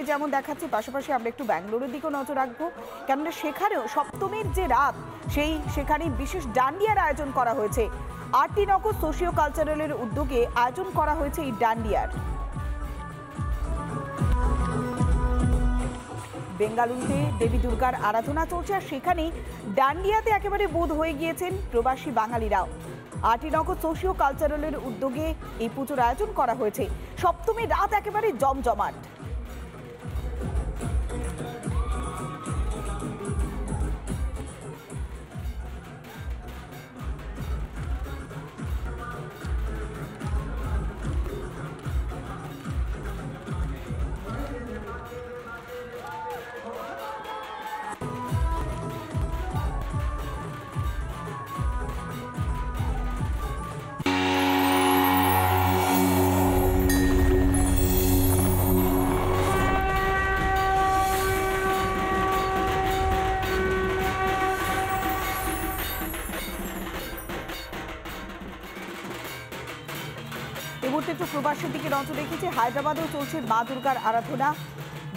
যেমন দেখাচ্ছি, পাশাপাশি আমরা একটু ব্যাঙ্গালোরের দিকেও নজর রাখবো, কেননা সেখানেও সপ্তমীর যে রাত সেখানে বিশেষ ডান্ডিয়ার আয়োজন করা হয়েছে। আরটি নগর সোশিও কালচারালের উদ্যোগে আয়োজন করা হয়েছে এই ডান্ডিয়ার। বেঙ্গালুরুতে দেবী দুর্গার আরাধনা চলছে, আর সেখানেই ডান্ডিয়াতে একেবারে বোধ হয়ে গিয়েছেন প্রবাসী বাঙালিরাও। আরটি নগর সোশিও কালচারালের উদ্যোগে এই পুজোর আয়োজন করা হয়েছে। সপ্তমীর রাত একেবারে জমজমাট। এই মুহূর্তে একটু প্রবাসের দিকে নজর রেখেছে। হায়দ্রাবাদেও চলছে মা দুর্গার আরাধনা।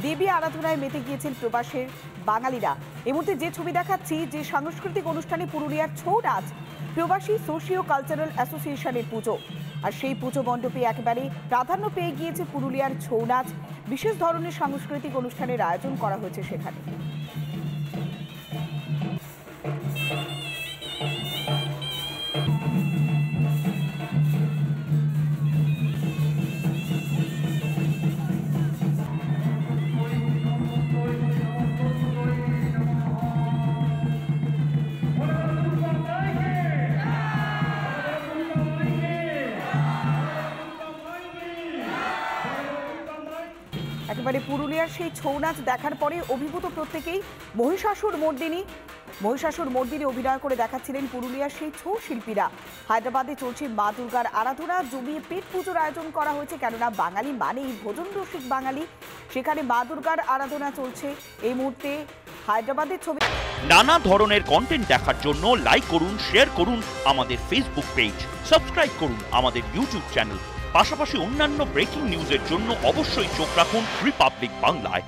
দেবী আরাধনায় মেতে গিয়েছেন প্রবাসের বাঙালিরা। এই মুহূর্তে যে ছবি দেখাচ্ছি, যে সাংস্কৃতিক অনুষ্ঠানে পুরুলিয়ার ছৌ নাচ, প্রবাসী সোশিও কালচারাল অ্যাসোসিয়েশনের পুজো। আর সেই পুজো মণ্ডপে একেবারে প্রাধান্য পেয়ে গিয়েছে পুরুলিয়ার ছৌ নাচ। বিশেষ ধরনের সাংস্কৃতিক অনুষ্ঠানের আয়োজন করা হয়েছে সেখানে। একেবারে পুরুলিয়ার সেই ছৌ নাচ দেখার পরে অভিভূত প্রত্যেকেই। মহিষাসুর মর্দিনী অভিনয় করে দেখাচ্ছিলেন পুরুলিয়ার সেই ছৌ শিল্পীরা। হায়দ্রাবাদে চলছে মা দুর্গার আরাধনা, জমিয়ে পেট পুজোর আয়োজন করা হয়েছে, কেননা বাঙালি মানেই ভোজন রসিক বাঙালি। সেখানে মা দুর্গার আরাধনা চলছে এই মুহূর্তে। হায়দ্রাবাদের ছবি। নানা ধরনের কন্টেন্ট দেখার জন্য লাইক করুন, শেয়ার করুন আমাদের ফেসবুক পেজ, সাবস্ক্রাইব করুন আমাদের ইউটিউব চ্যানেল। পাশাপাশি অন্যান্য ব্রেকিং নিউজের জন্য অবশ্যই চোখ রাখুন রিপাবলিক বাংলায়।